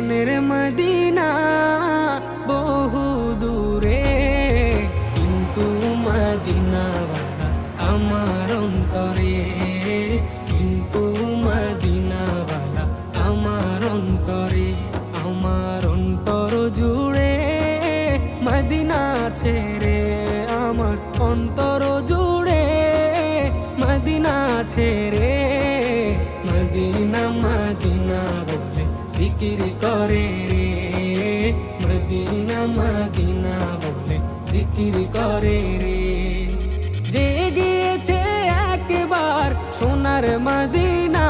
প্রাণের মদিনা বহু দূরে, কিন্তু মদিনাওয়ালা আমার অন্তরে, কিন্তু মদিনাওয়ালা আমার অন্তরে। আমার অন্তর জুড়ে মদিনা ছেড়ে, আমার অন্তর জুড়ে মদিনা ছেড়ে, মদিনা মদিনা বলে জিকির করে রে, মদিনা মদিনা বলে জিকির করে রে। যে গিয়েছে একবার সোনার মদিনা,